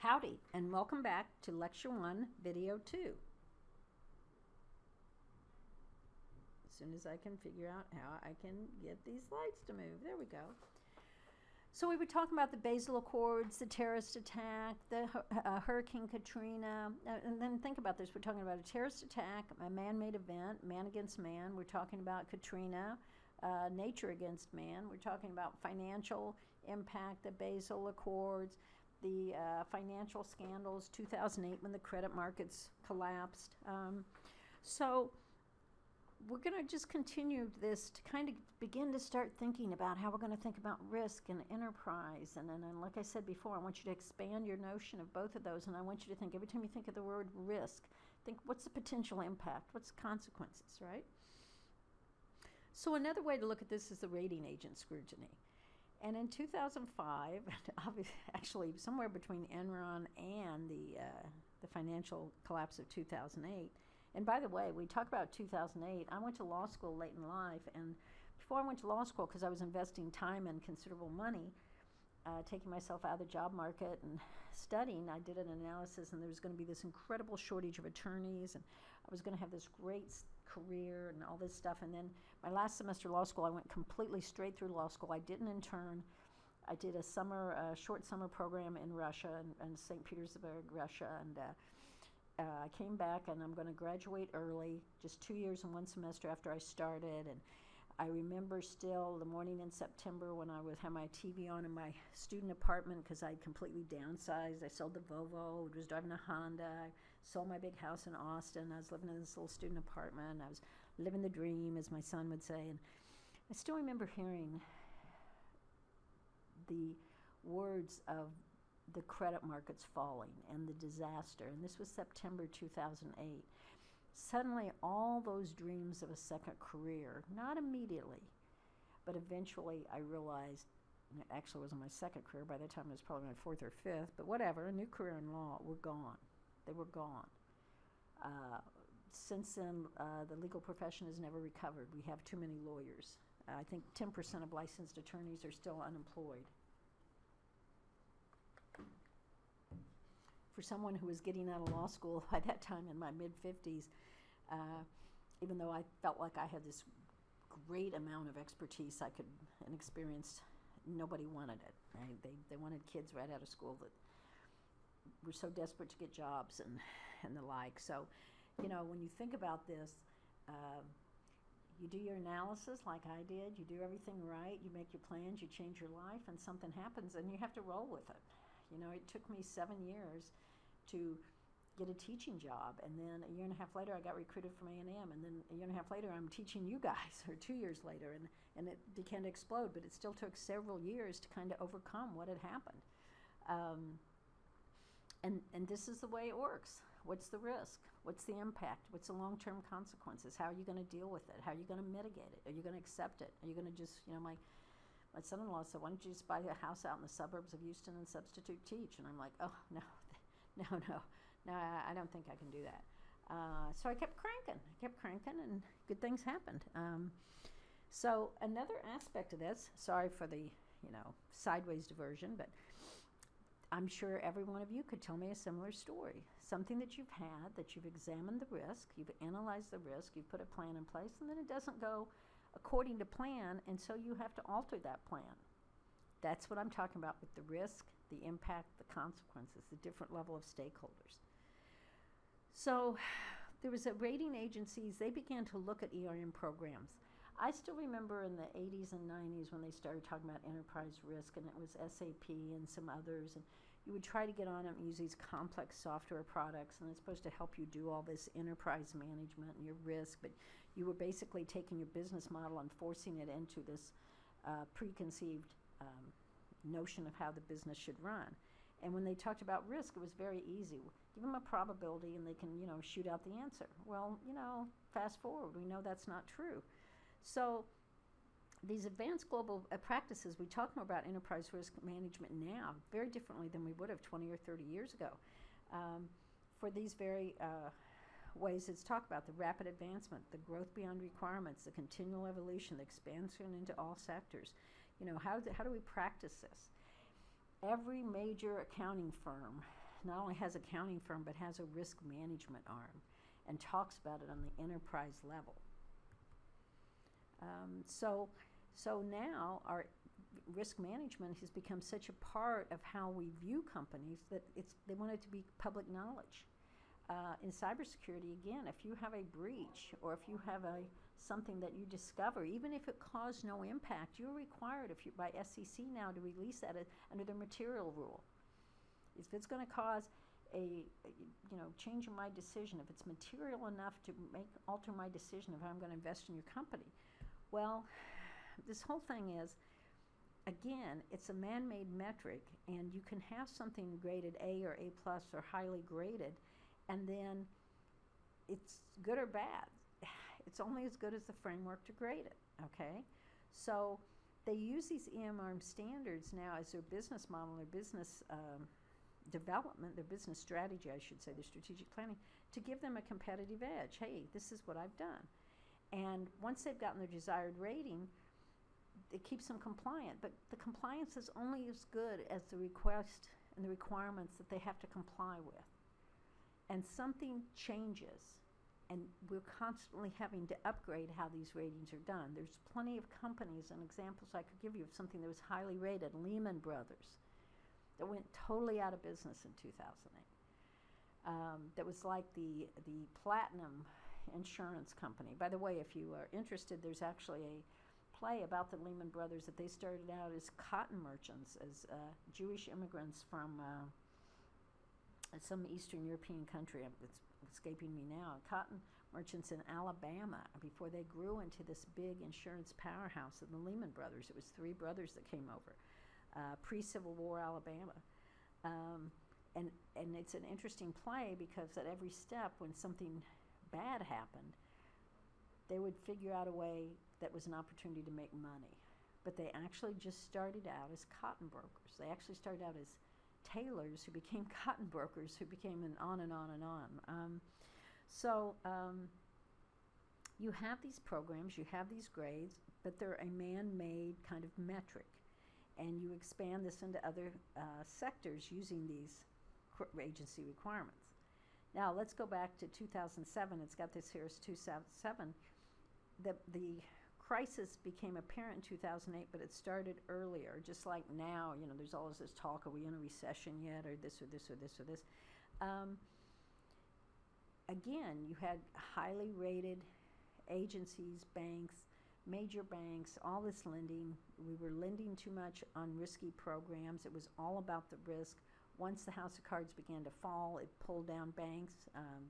Howdy, and welcome back to Lecture 1, Video 2. As soon as I can figure out how I can get these lights to move. There we go. So we were talking about the Basel Accords, the terrorist attack, the Hurricane Katrina, and then think about this. We're talking about a terrorist attack, a man-made event, man against man. We're talking about Katrina, nature against man. We're talking about financial impact, the Basel Accords, the financial scandals, 2008 when the credit markets collapsed. So we're going to just continue this to kind of begin to start thinking about how we're going to think about risk and enterprise. And then, like I said before, I want you to expand your notion of both of those. And I want you to think, every time you think of the word risk, think what's the potential impact? What's the consequences, right? So another way to look at this is the rating agent scrutiny. And in 2005, actually somewhere between Enron and the financial collapse of 2008, and by the way, we talk about 2008, I went to law school late in life, and before I went to law school, because I was investing time and considerable money, taking myself out of the job market and studying, I did an analysis, and there was going to be this incredible shortage of attorneys, and I was going to have this great career and all this stuff. And then my last semester of law school, I went completely straight through law school. I didn't intern. I did a short summer program in Russia, and St. Petersburg, Russia, and I came back, and I'm going to graduate early, just 2 years and one semester after I started. And I remember still the morning in September when I would have my TV on in my student apartment because I completely downsized. I sold the Volvo, was driving a Honda. I sold my big house in Austin. I was living in this little student apartment. I was living the dream, as my son would say. And I still remember hearing the words of the credit markets falling and the disaster. And this was September 2008. Suddenly, all those dreams of a second career, not immediately, but eventually I realized, and it actually wasn't my second career, by that time it was probably my fourth or fifth, but whatever, a new career in law, were gone. They were gone. Since then, the legal profession has never recovered. We have too many lawyers. I think 10% of licensed attorneys are still unemployed. For someone who was getting out of law school by that time in my mid-50s, even though I felt like I had this great amount of expertise and experience, nobody wanted it. Right? They wanted kids right out of school that were so desperate to get jobs and the like. So, when you think about this, you do your analysis like I did, you do everything right, you make your plans, you change your life, and something happens, and you have to roll with it. It took me 7 years to get a teaching job, and then a year and a half later I got recruited from A&M, and then a year and a half later I'm teaching you guys, or 2 years later, and it began to explode, but it still took several years to kind of overcome what had happened. And this is the way it works. What's the risk? What's the impact? What's the long-term consequences? How are you going to deal with it? How are you going to mitigate it? Are you going to accept it? Are you going to just, my son-in-law said, why don't you just buy a house out in the suburbs of Houston and substitute teach? And I'm like, oh, no, I don't think I can do that. So I kept cranking, and good things happened. So another aspect of this, sorry for the, sideways diversion, but I'm sure every one of you could tell me a similar story. Something that you've had, that you've examined the risk, you've analyzed the risk, you've put a plan in place, and then it doesn't go according to plan, and so you have to alter that plan. That's what I'm talking about with the risk, the impact, the consequences, the different level of stakeholders. So there was a rating agencies, they began to look at ERM programs. I still remember in the 80s and 90s when they started talking about enterprise risk, and it was SAP and some others, and you would try to get on it and use these complex software products, and it's supposed to help you do all this enterprise management and your risk, but you were basically taking your business model and forcing it into this preconceived notion of how the business should run. And when they talked about risk, it was very easy. Give them a probability and they can, shoot out the answer. Well, fast forward, we know that's not true. So these advanced global practices, we talk more about enterprise risk management now, very differently than we would have 20 or 30 years ago. For these very ways it's talked about, the rapid advancement, the growth beyond requirements, the continual evolution, the expansion into all sectors. How do we practice this? Every major accounting firm not only has accounting firm, but has a risk management arm and talks about it on the enterprise level. So now our risk management has become such a part of how we view companies that they want it to be public knowledge. In cybersecurity, again, if you have a breach or if you have something that you discover, even if it caused no impact, you're required by SEC now to release that under the material rule. If it's going to cause a change in my decision, if it's material enough to alter my decision of how I'm going to invest in your company, well, this whole thing is, again, it's a man-made metric, and you can have something graded A or A plus or highly graded, and then it's good or bad. It's only as good as the framework to grade it, okay? So they use these EMRM standards now as their business model, their business development, their business strategy, I should say, their strategic planning, to give them a competitive edge. Hey, this is what I've done. And once they've gotten their desired rating, it keeps them compliant. But the compliance is only as good as the request and the requirements that they have to comply with. And something changes, and we're constantly having to upgrade how these ratings are done. There's plenty of companies and examples I could give you of something that was highly rated, Lehman Brothers, that went totally out of business in 2008. That was like the platinum insurance company. By the way, if you are interested, there's actually a play about the Lehman Brothers that they started out as cotton merchants, as Jewish immigrants from some Eastern European country. It's escaping me now. Cotton merchants in Alabama before they grew into this big insurance powerhouse of the Lehman Brothers. It was three brothers that came over, pre-Civil War Alabama. And it's an interesting play because at every step when something bad happened, they would figure out a way that was an opportunity to make money. But they actually just started out as cotton brokers. They actually started out as tailors who became cotton brokers, who became on and on and on. You have these programs, you have these grades, but they're a man-made kind of metric. And you expand this into other sectors using these agency requirements. Now let's go back to 2007. It's got this here as 2007. The crisis became apparent in 2008, but it started earlier. Just like now, there's always this talk, are we in a recession yet, or this or this or this or this. Again, you had highly rated agencies, banks, major banks, all this lending. We were lending too much on risky programs. It was all about the risk. Once the house of cards began to fall, it pulled down banks.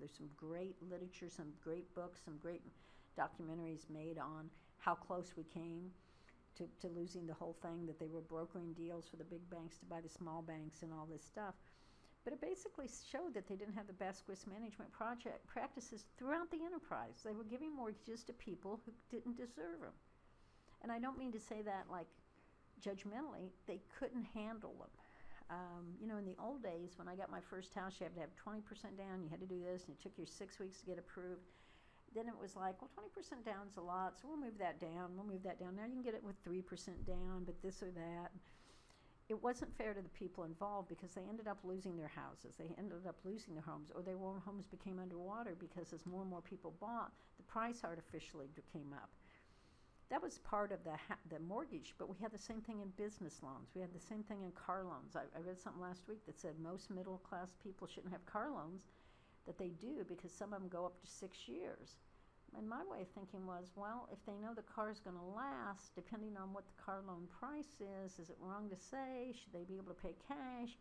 There's some great literature, some great books, some great documentaries made on how close we came to losing the whole thing, that they were brokering deals for the big banks to buy the small banks and all this stuff. But it basically showed that they didn't have the best risk management practices throughout the enterprise. They were giving mortgages to people who didn't deserve them. And I don't mean to say that like judgmentally. They couldn't handle them. In the old days, when I got my first house, you had to have 20% down, you had to do this, and it took you 6 weeks to get approved. Then it was like, well, 20% down is a lot, so we'll move that down, Now you can get it with 3% down, but this or that. It wasn't fair to the people involved because they ended up losing their houses. They ended up losing their homes, or their homes became underwater because as more and more people bought, the price artificially came up. That was part of the mortgage, but we had the same thing in business loans. We had the same thing in car loans. I read something last week that said most middle-class people shouldn't have car loans, that they do because some of them go up to 6 years. And my way of thinking was, well, if they know the car is going to last, depending on what the car loan price is it wrong to say? Should they be able to pay cash?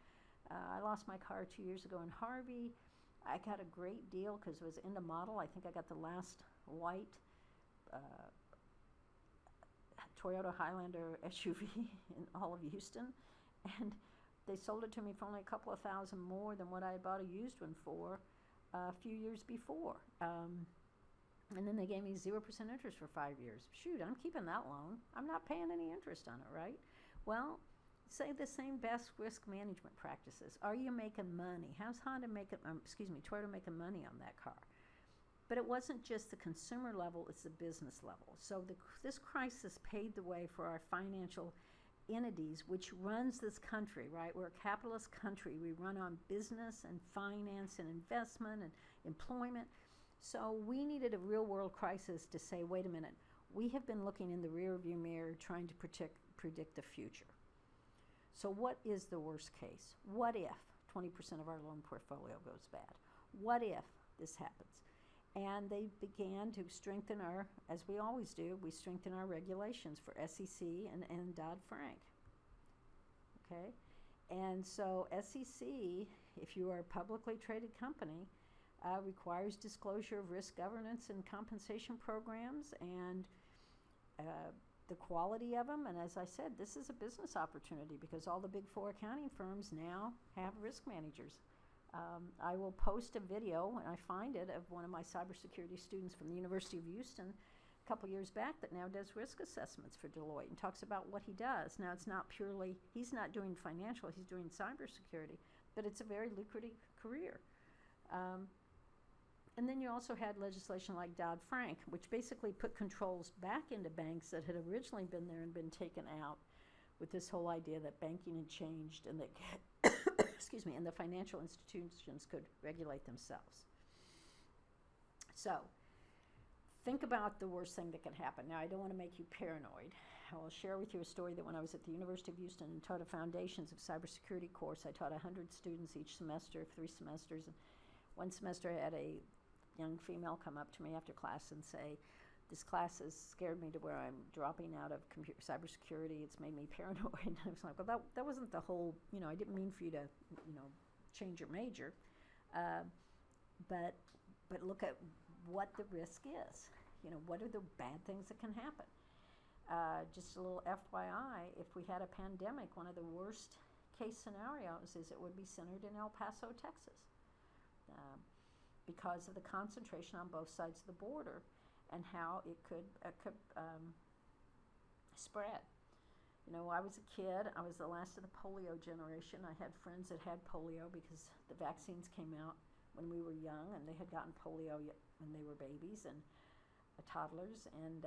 I lost my car 2 years ago in Harvey. I got a great deal because it was in the model. I think I got the last white Toyota Highlander SUV in all of Houston. And they sold it to me for only a couple of thousand more than what I had bought a used one for a few years before. And then they gave me 0% interest for 5 years. Shoot, I'm keeping that loan. I'm not paying any interest on it, right? Well, say the same best risk management practices. Are you making money? How's Toyota making money on that car? But it wasn't just the consumer level, it's the business level. So this crisis paved the way for our financial entities which runs this country, right? We're a capitalist country. We run on business and finance and investment and employment. So we needed a real world crisis to say, wait a minute, we have been looking in the rearview mirror trying to predict the future. So what is the worst case? What if 20% of our loan portfolio goes bad? What if this happens? And they began to strengthen our, as we always do, we strengthen our regulations for SEC and Dodd-Frank. Okay? And so SEC, if you are a publicly traded company, requires disclosure of risk governance and compensation programs and the quality of them. And as I said, this is a business opportunity because all the big four accounting firms now have risk managers. I will post a video when I find it of one of my cybersecurity students from the University of Houston a couple years back that now does risk assessments for Deloitte and talks about what he does. Now it's not purely, he's not doing financial, he's doing cybersecurity, but it's a very lucrative career. And then you also had legislation like Dodd-Frank, which basically put controls back into banks that had originally been there and been taken out with this whole idea that banking had changed and that excuse me, and the financial institutions could regulate themselves. So think about the worst thing that could happen. Now, I don't want to make you paranoid. I will share with you a story that when I was at the University of Houston and taught a Foundations of Cybersecurity course, I taught 100 students each semester, 3 semesters. And one semester I had a young female come up to me after class and say, this class has scared me to where I'm dropping out of cybersecurity. It's made me paranoid. And I was like, well, that wasn't the whole, I didn't mean for you to, change your major. But look at what the risk is. What are the bad things that can happen? Just a little FYI, if we had a pandemic, one of the worst case scenarios is it would be centered in El Paso, Texas, because of the concentration on both sides of the border and how it could spread. I was a kid. I was the last of the polio generation. I had friends that had polio because the vaccines came out when we were young, and they had gotten polio when they were babies and toddlers. And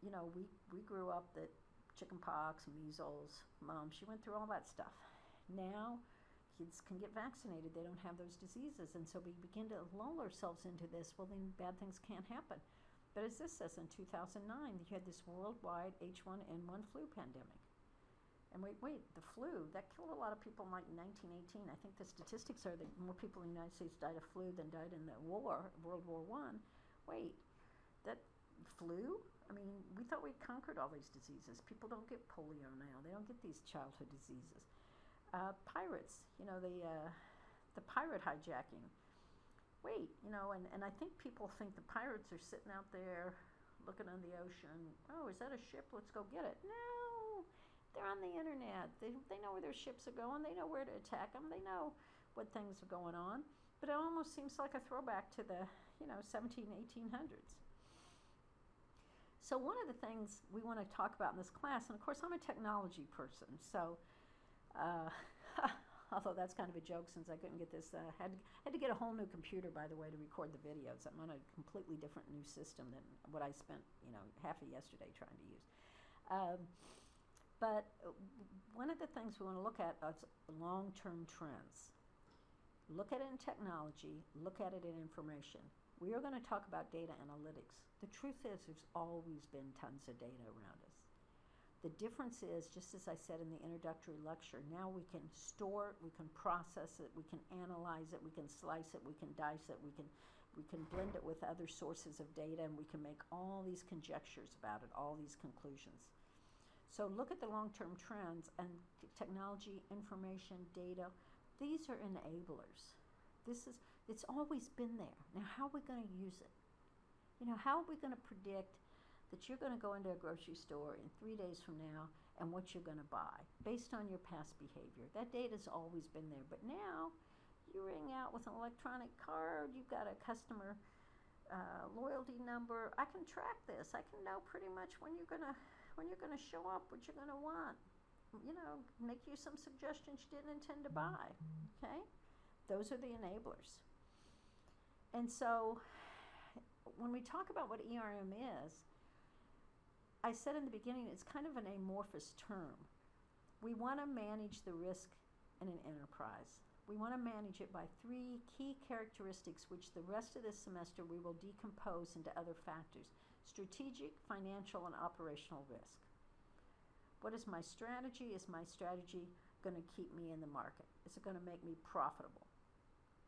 we grew up that chickenpox, measles, mumps. She went through all that stuff. Now kids can get vaccinated. They don't have those diseases. And so we begin to lull ourselves into this. Well, then bad things can't happen. But as this says, in 2009, you had this worldwide H1N1 flu pandemic. And wait, the flu, that killed a lot of people in 1918. I think the statistics are that more people in the United States died of flu than died in the war, World War I. Wait, that flu? I mean, we thought we'd conquered all these diseases. People don't get polio now. They don't get these childhood diseases. Pirates, the pirate hijacking. Wait, and I think people think the pirates are sitting out there looking on the ocean. Oh, is that a ship? Let's go get it. No, they're on the internet. They know where their ships are going. They know where to attack them. They know what things are going on. But it almost seems like a throwback to the, 1800s. So one of the things we want to talk about in this class, and of course I'm a technology person, so although that's kind of a joke since I couldn't get this, had to get a whole new computer, by the way, to record the videos. I'm on a completely different new system than what I spent, half of yesterday trying to use. But one of the things we want to look at is long-term trends. Look at it in technology, look at it in information. We are going to talk about data analytics. The truth is there's always been tons of data around us. The difference is, just as I said in the introductory lecture, now we can store it, we can process it, we can analyze it, we can slice it, we can dice it, we can blend it with other sources of data, and we can make all these conjectures about it, all these conclusions. So look at the long-term trends, and technology, information, data, these are enablers. It's always been there. Now, how are we going to use it? How are we going to predict that you're going to go into a grocery store in 3 days from now and what you're going to buy based on your past behavior? That data's always been there. But now you ring out with an electronic card, you've got a customer loyalty number. I can track this. I can know pretty much when you're gonna show up, what you're gonna want. Make you some suggestions you didn't intend to buy. Okay? Those are the enablers. And so when we talk about what ERM is, I said in the beginning, it's kind of an amorphous term. We want to manage the risk in an enterprise. We want to manage it by 3 key characteristics, which the rest of this semester we will decompose into other factors: strategic, financial, and operational risk. What is my strategy? Is my strategy going to keep me in the market? Is it going to make me profitable?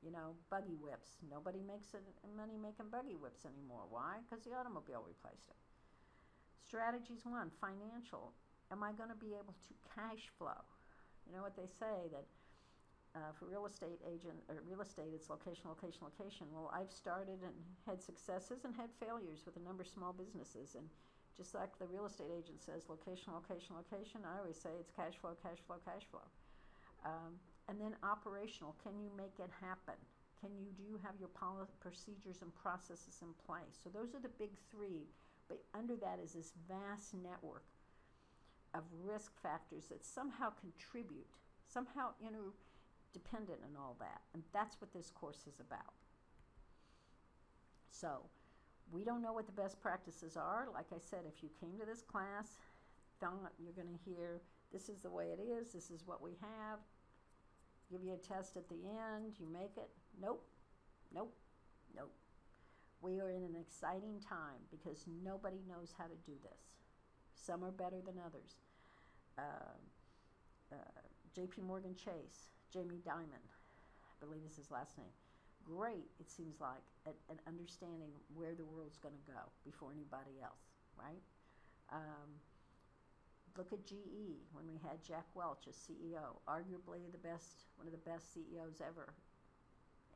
You know, buggy whips. Nobody makes money making buggy whips anymore. Why? Because the automobile replaced it. Strategies 1, financial. Am I going to be able to cash flow? You know what they say, that for real estate agent or real estate, it's location, location, location. Well, I've started and had successes and had failures with a number of small businesses, and just like the real estate agent says, location, location, location, I always say it's cash flow, cash flow, cash flow. And then operational, can you make it happen? Do you have your procedures and processes in place? So those are the big 3, but under that is this vast network of risk factors that somehow contribute, somehow interdependent and all that. And that's what this course is about. So we don't know what the best practices are. Like I said, if you came to this class, thought you're going to hear, this is the way it is, this is what we have, give you a test at the end, you make it. Nope, nope, nope. We are in an exciting time because nobody knows how to do this. Some are better than others. J.P. Morgan Chase, Jamie Dimon, I believe is his last name. Great, it seems like, at understanding where the world's going to go before anybody else, right? Look at GE when we had Jack Welch as CEO, arguably one of the best CEOs ever.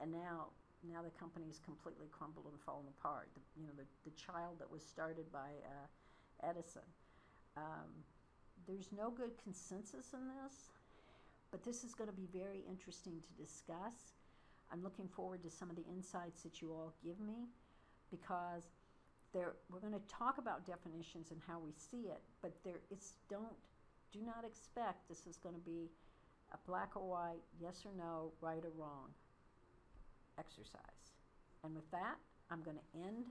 And now the company's completely crumbled and fallen apart. The child that was started by Edison. There's no good consensus in this, but this is going to be very interesting to discuss. I'm looking forward to some of the insights that you all give me, because we're going to talk about definitions and how we see it, but do not expect this is going to be a black or white, yes or no, right or wrong exercise. And with that, I'm going to end